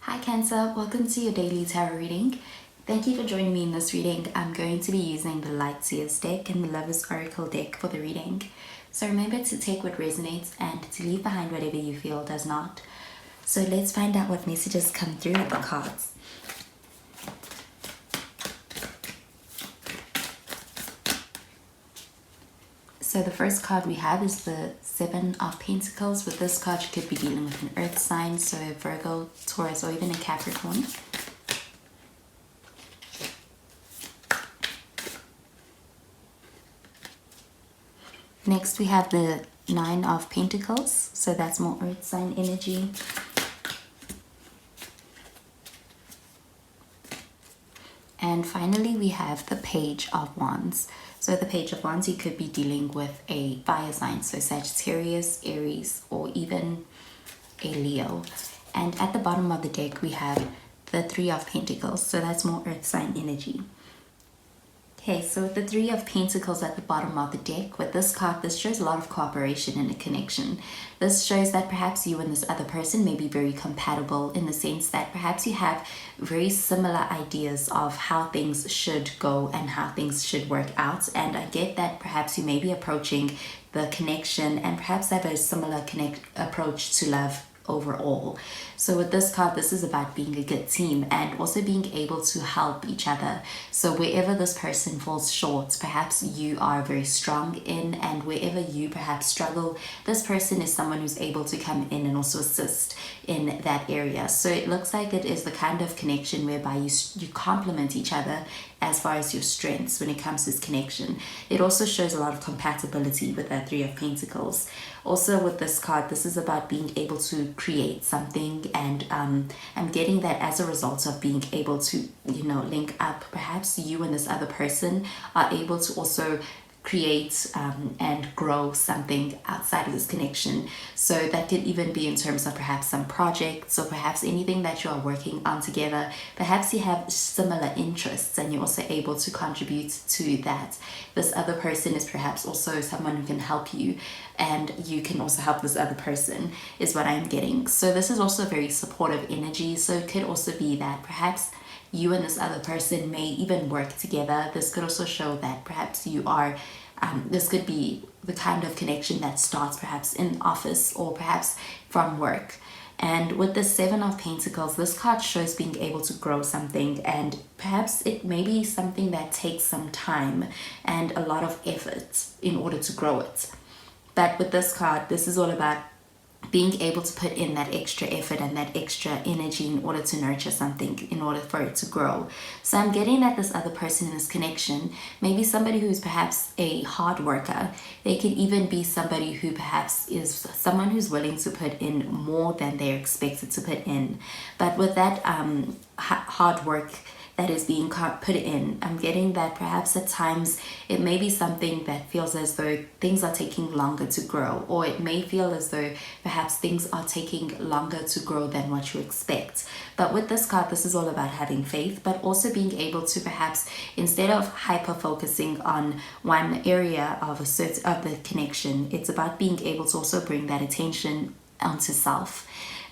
Hi Cancer, welcome to your daily tarot reading. Thank you for joining me in this reading. I'm going to be using the Lightseers deck and the Lover's Oracle deck for the reading. So remember to take what resonates and to leave behind whatever you feel does not. So let's find out what messages come through with the cards. So the first card we have is the Seven of Pentacles. With this card, you could be dealing with an earth sign, so Virgo, Taurus, or even a Capricorn. Next, we have the Nine of Pentacles, so that's more earth sign energy. And finally, we have the Page of Wands. So the Page of Wands, you could be dealing with a fire sign, so Sagittarius, Aries, or even a Leo. And at the bottom of the deck, we have the Three of Pentacles, so that's more earth sign energy. Okay, so with the Three of Pentacles at the bottom of the deck, with this card, this shows a lot of cooperation and a connection. This shows that perhaps you and this other person may be very compatible in the sense that perhaps you have very similar ideas of how things should go and how things should work out. And I get that perhaps you may be approaching the connection and perhaps have a similar approach to love overall. So with this card, this is about being a good team and also being able to help each other. So wherever this person falls short, perhaps you are very strong in, and wherever you perhaps struggle, this person is someone who's able to come in and also assist in that area. So it looks like it is the kind of connection whereby you complement each other as far as your strengths when it comes to this connection. It also shows a lot of compatibility with that Three of Pentacles. Also with this card, this is about being able to create something, and I'm getting that as a result of being able to, link up, perhaps you and this other person are able to also create and grow something outside of this connection. So that could even be in terms of perhaps some projects or perhaps anything that you are working on together. Perhaps you have similar interests and you're also able to contribute to that. This other person is perhaps also someone who can help you, and you can also help this other person, is what I'm getting. So this is also very supportive energy. So it could also be that perhaps you and this other person may even work together. This could also show that perhaps you are, this could be the kind of connection that starts perhaps in office or perhaps from work. And with the Seven of Pentacles, this card shows being able to grow something, and perhaps it may be something that takes some time and a lot of effort in order to grow it. But with this card, this is all about being able to put in that extra effort and that extra energy in order to nurture something, in order for it to grow. So I'm getting that this other person in this connection may be somebody who's perhaps a hard worker. They could even be somebody who perhaps is someone who's willing to put in more than they're expected to put in. But with that hard work that is being put in, I'm getting that perhaps at times it may be something that feels as though things are taking longer to grow, or it may feel as though perhaps things are taking longer to grow than what you expect. But with this card, this is all about having faith, but also being able to perhaps, instead of hyper focusing on one area of the connection, it's about being able to also bring that attention onto self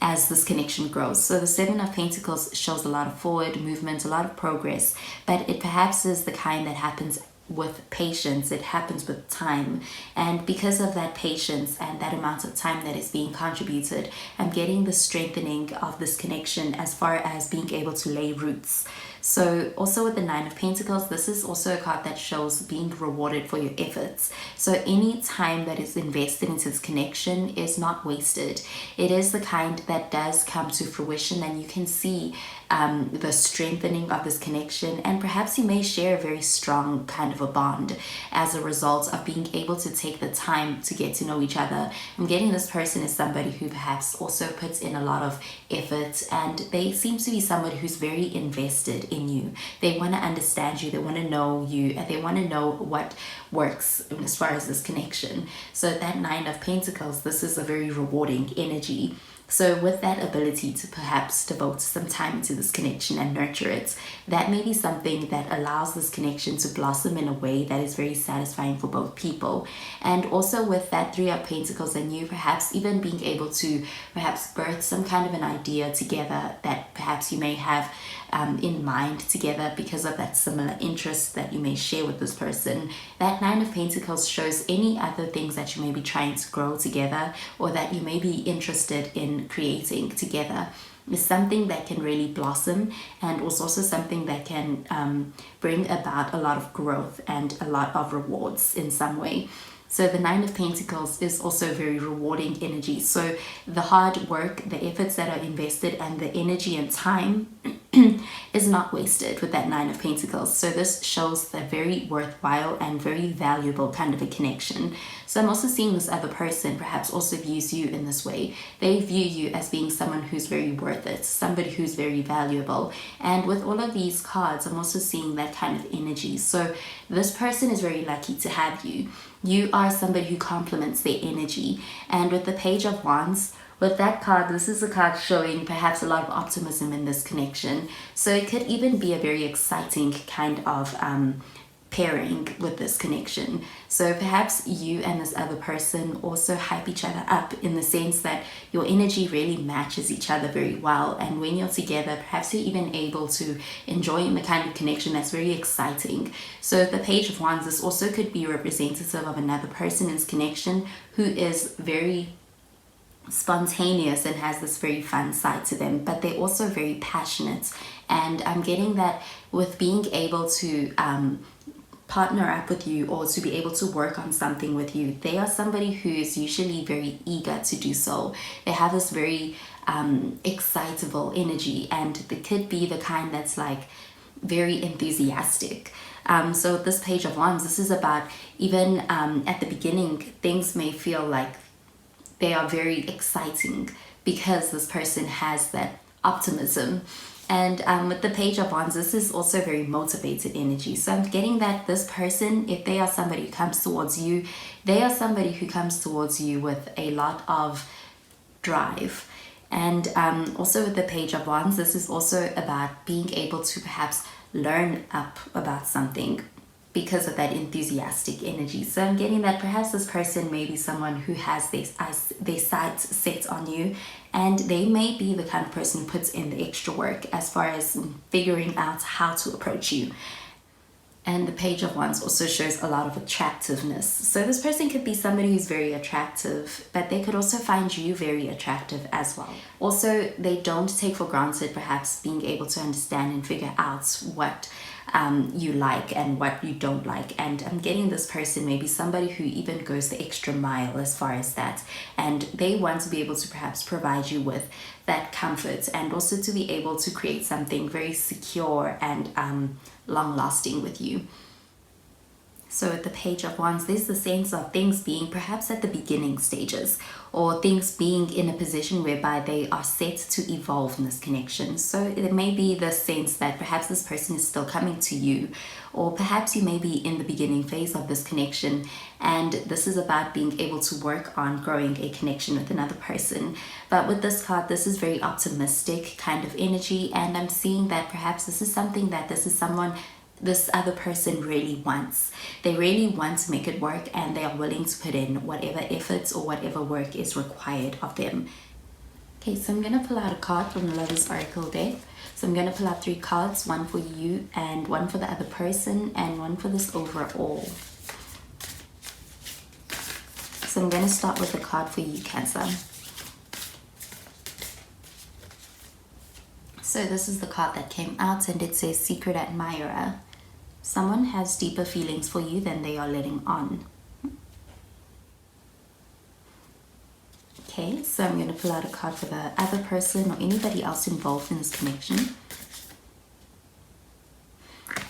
as this connection grows. So the Seven of Pentacles shows a lot of forward movement, a lot of progress, but it perhaps is the kind that happens with patience. It happens with time, and because of that patience and that amount of time that is being contributed, I'm getting the strengthening of this connection as far as being able to lay roots. So also with the Nine of Pentacles, this is also a card that shows being rewarded for your efforts. So any time that is invested into this connection is not wasted. It is the kind that does come to fruition, and you can see the strengthening of this connection, and perhaps you may share a very strong kind of a bond as a result of being able to take the time to get to know each other. I'm getting this person is somebody who perhaps also puts in a lot of effort, and they seem to be somebody who's very invested in you. They want to understand you, they want to know you, and they want to know what works as far as this connection. So that Nine of Pentacles, this is a very rewarding energy. So with that ability to perhaps devote some time into this connection and nurture it, that may be something that allows this connection to blossom in a way that is very satisfying for both people. And also with that Three of Pentacles and you perhaps even being able to perhaps birth some kind of an idea together that perhaps perhaps you may have in mind together because of that similar interest that you may share with this person. That Nine of Pentacles shows any other things that you may be trying to grow together, or that you may be interested in creating together. Is something that can really blossom, and was also something that can bring about a lot of growth and a lot of rewards in some way. So the Nine of Pentacles is also very rewarding energy. So the hard work, the efforts that are invested, and the energy and time is not wasted with that Nine of Pentacles. So this shows a very worthwhile and very valuable kind of a connection. So I'm also seeing this other person perhaps also views you in this way. They view you as being someone who's very worth it, somebody who's very valuable. And with all of these cards, I'm also seeing that kind of energy. So this person is very lucky to have you. You are somebody who complements their energy. And with the Page of Wands, with that card, this is a card showing perhaps a lot of optimism in this connection. So it could even be a very exciting kind of pairing with this connection. So perhaps you and this other person also hype each other up, in the sense that your energy really matches each other very well. And when you're together, perhaps you're even able to enjoy the kind of connection that's very exciting. So the Page of Wands, this also could be representative of another person in this connection who is very spontaneous and has this very fun side to them, but they're also very passionate. And I'm getting that with being able to partner up with you, or to be able to work on something with you, they are somebody who is usually very eager to do so. They have this very excitable energy, and they could be the kind that's like very enthusiastic. So this Page of Wands, this is about even at the beginning, things may feel like they are very exciting because this person has that optimism. And with the Page of Wands, this is also very motivated energy. So I'm getting that this person, if they are somebody who comes towards you, they are somebody who comes towards you with a lot of drive. And also with the Page of Wands, this is also about being able to perhaps learn up about something because of that enthusiastic energy. So I'm getting that perhaps this person may be someone who has their sights set on you, and they may be the kind of person who puts in the extra work as far as figuring out how to approach you. And the Page of Wands also shows a lot of attractiveness. So this person could be somebody who's very attractive, but they could also find you very attractive as well. Also, they don't take for granted perhaps being able to understand and figure out what you like and what you don't like. And I'm getting this person maybe somebody who even goes the extra mile as far as that. And they want to be able to perhaps provide you with that comfort, and also to be able to create something very secure and long-lasting with you. So at the Page of Wands, there's the sense of things being perhaps at the beginning stages, or things being in a position whereby they are set to evolve in this connection. So it may be the sense that perhaps this person is still coming to you, or perhaps you may be in the beginning phase of this connection, and this is about being able to work on growing a connection with another person. But with this card, this is very optimistic kind of energy, and I'm seeing that perhaps this is something that this other person really wants. They really want to make it work, and they are willing to put in whatever efforts or whatever work is required of them. Okay, so I'm going to pull out a card from the Lover's Oracle deck. So I'm going to pull out 3 cards, one for you and one for the other person and one for this overall. So I'm going to start with the card for you, Cancer. So this is the card that came out, and it says Secret Admirer. Someone has deeper feelings for you than they are letting on. Okay, so I'm going to pull out a card for the other person or anybody else involved in this connection.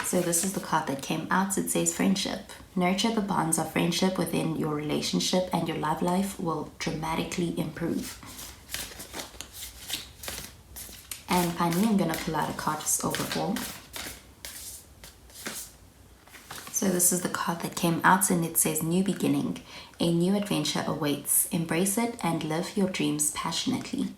So this is the card that came out. It says Friendship. Nurture the bonds of friendship within your relationship, and your love life will dramatically improve. And finally, I'm going to pull out a card just overall. So this is the card that came out, and it says New Beginning. A new adventure awaits. Embrace it and live your dreams passionately.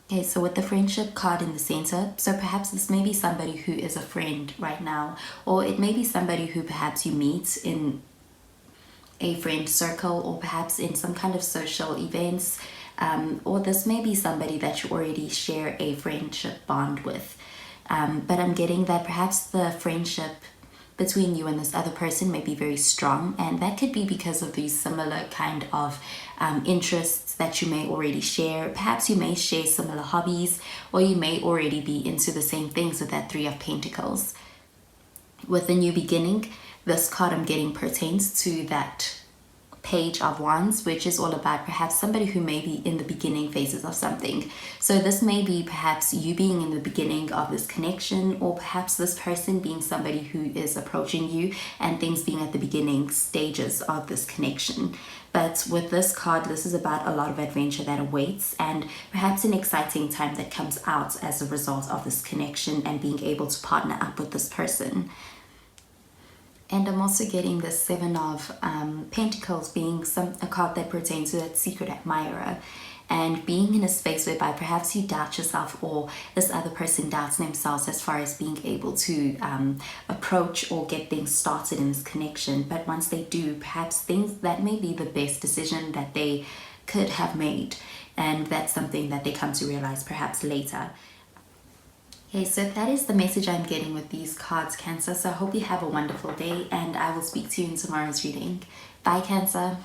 Okay, so with the Friendship card in the center, so perhaps this may be somebody who is a friend right now, or it may be somebody who perhaps you meet in a friend circle, or perhaps in some kind of social events. or this may be somebody that you already share a friendship bond with. But I'm getting that perhaps the friendship between you and this other person may be very strong, and that could be because of these similar kind of interests that you may already share. Perhaps you may share similar hobbies, or you may already be into the same things with that Three of Pentacles. With a new beginning, this card I'm getting pertains to that Page of Wands, which is all about perhaps somebody who may be in the beginning phases of something. So this may be perhaps you being in the beginning of this connection, or perhaps this person being somebody who is approaching you and things being at the beginning stages of this connection. But with this card, this is about a lot of adventure that awaits, and perhaps an exciting time that comes out as a result of this connection and being able to partner up with this person. And I'm also getting the Seven of Pentacles being a card that pertains to that secret admirer, and being in a space whereby perhaps you doubt yourself, or this other person doubts themselves as far as being able to approach or get things started in this connection. But once they do, perhaps that may be the best decision that they could have made, and that's something that they come to realize perhaps later. Okay, so that is the message I'm getting with these cards, Cancer. So I hope you have a wonderful day, and I will speak to you in tomorrow's reading. Bye, Cancer.